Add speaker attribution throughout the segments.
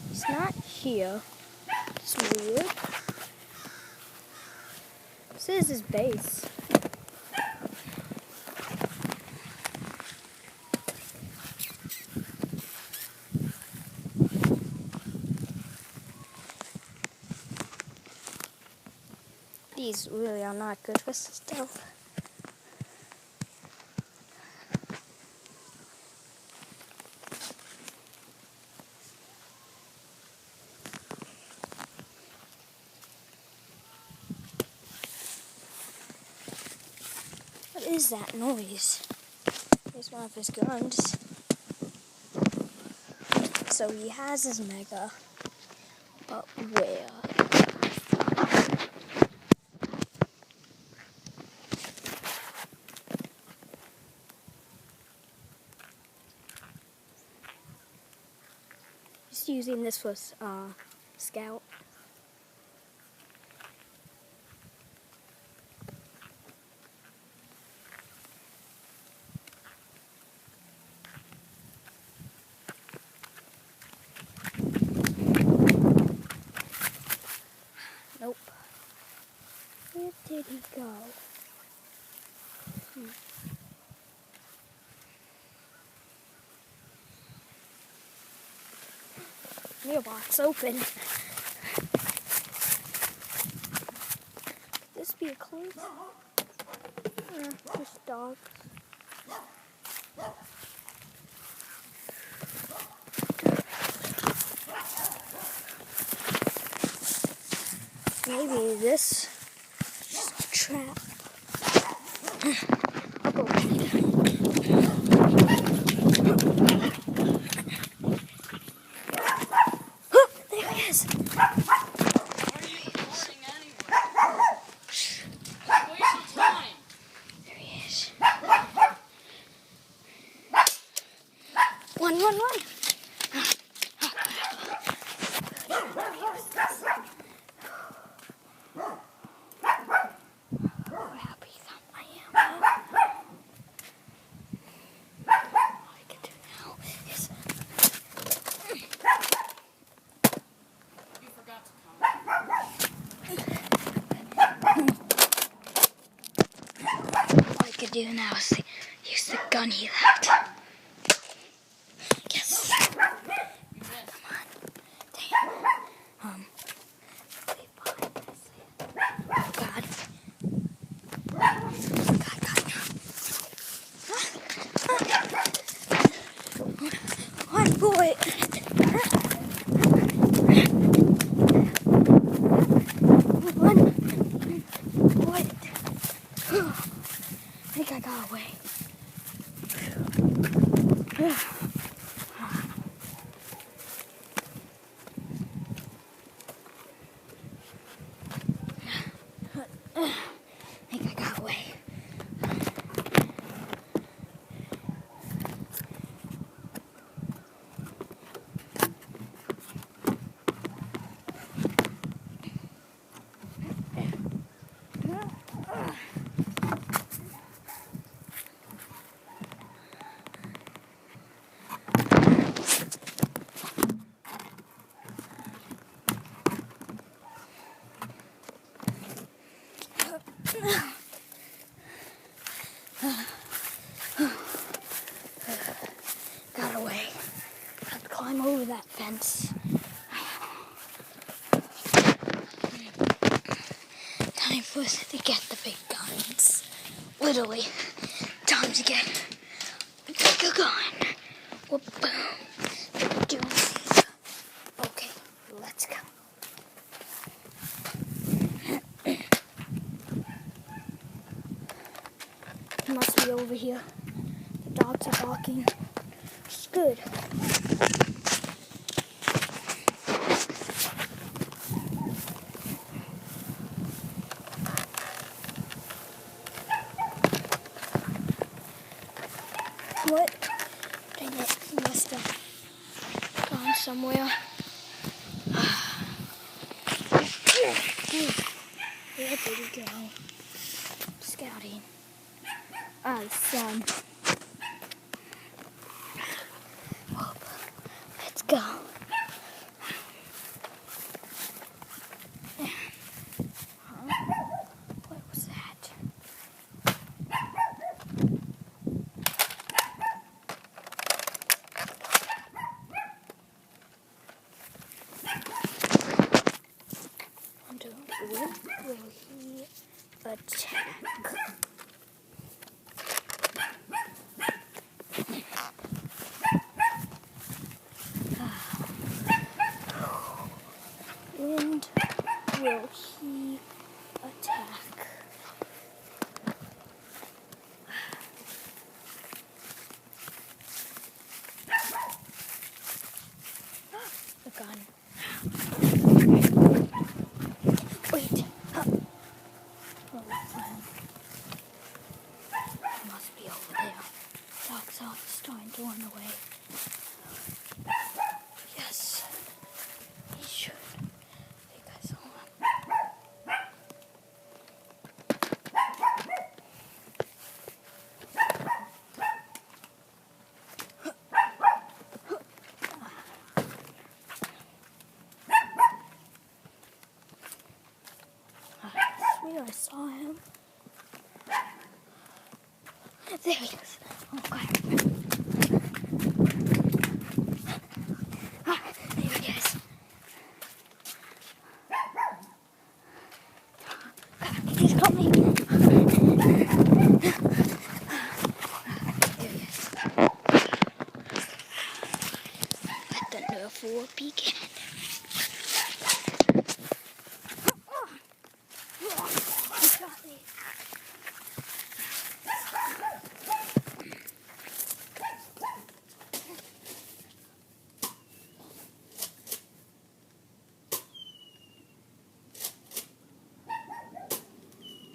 Speaker 1: He's not here. It's weird. This is his base. These really are not good for stealth. What is that noise? There's one of his guns. So he has his mega. But where? Just using this for scout. Nope. Where did he go? Mailbox open. Could this be a clue? Just dogs. Maybe this is a trap. I'll go with it. Oh, there he is.
Speaker 2: Why are you recording anyway? Waste of time.
Speaker 1: There he is. Run. Do now is use the gun he left. Yes. Come on. Damn. Stay behind this. Oh God. One boy. I think I got away. I think I got away. Got away. Have to climb over that fence. Time for us to get the big guns. Literally, time to get the bigger gun. Whoop, boom. Do these. Okay, let's go. He must be over here. The dogs are barking. It's good. What? Dang it, he must have gone somewhere. Where did he go? Scouting. The sun. go. What was that? And when will he attack? When will he attack? The gun. Wait. Oh, it must be over there. Dog's off, starting to run away. Yes. He should. I think I saw him. I swear I saw him. There he is. Oh, God. There he is. He's coming. There he is. Let the Nerf War begin. He got me.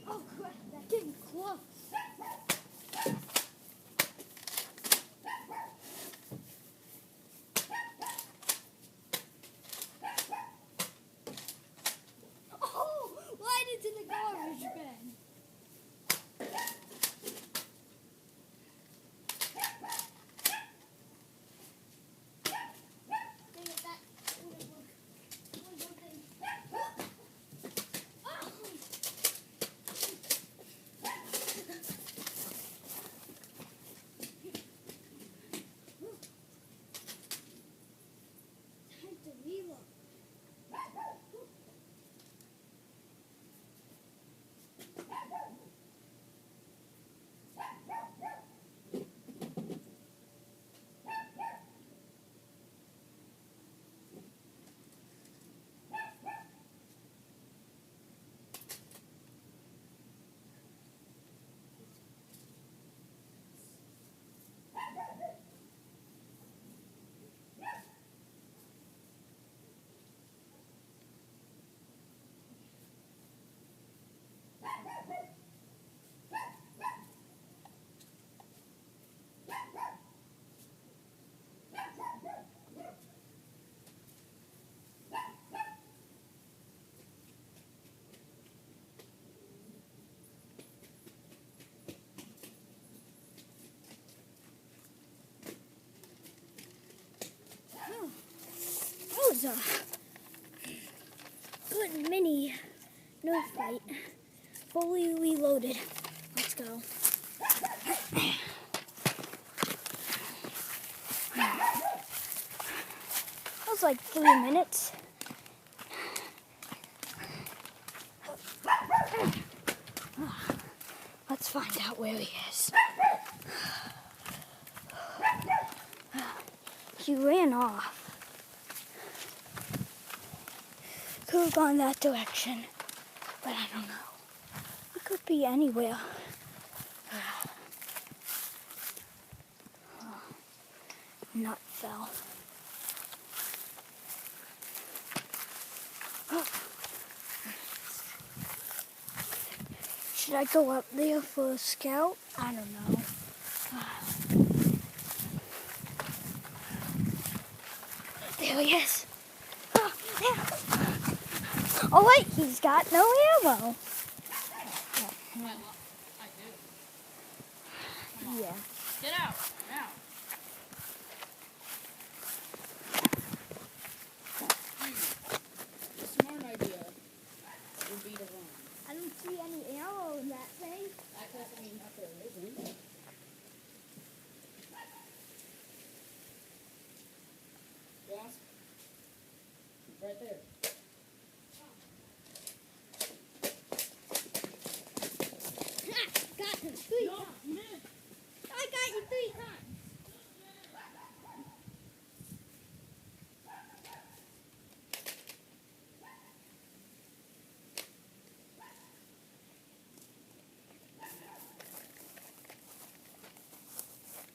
Speaker 1: Oh crap, that getting close. Oh, right into the garbage bin. That was a good mini Nerf fight. Fully reloaded. Let's go. That was like 3 minutes. Let's find out where he is. He ran off. Could have gone that direction, but I don't know. He could be anywhere. Nut fell. Should I go up there for a scout? I don't know. There he is. Oh, yeah. Oh wait, he's got no ammo.
Speaker 2: I do.
Speaker 1: Yeah.
Speaker 2: Get out now.
Speaker 1: I don't see any ammo in that thing.
Speaker 2: That doesn't mean that there isn't. Yes. Right there.
Speaker 1: Got him 3
Speaker 2: No,
Speaker 1: times.
Speaker 2: you missed.
Speaker 1: I got you 3 times.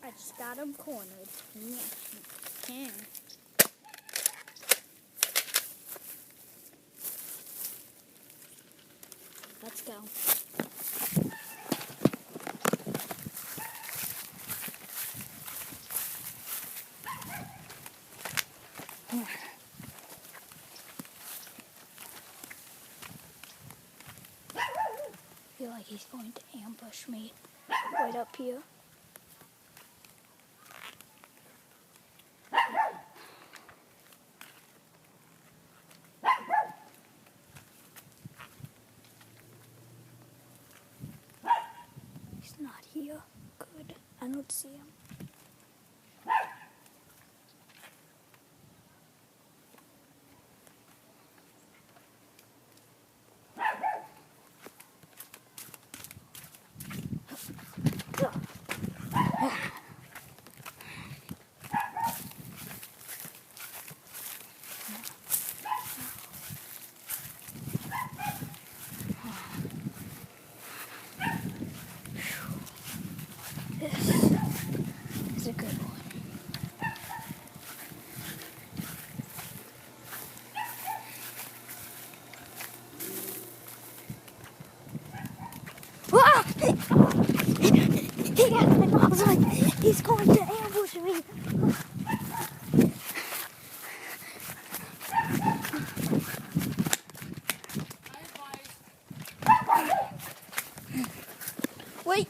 Speaker 1: I just got him cornered. Yeah. Let's go. I feel like he's going to ambush me right up here. He's not here. Good. I don't see him. This is a good one. Ah! He got my nozzle. He's going to ambush me.
Speaker 2: I advise.
Speaker 1: Wait.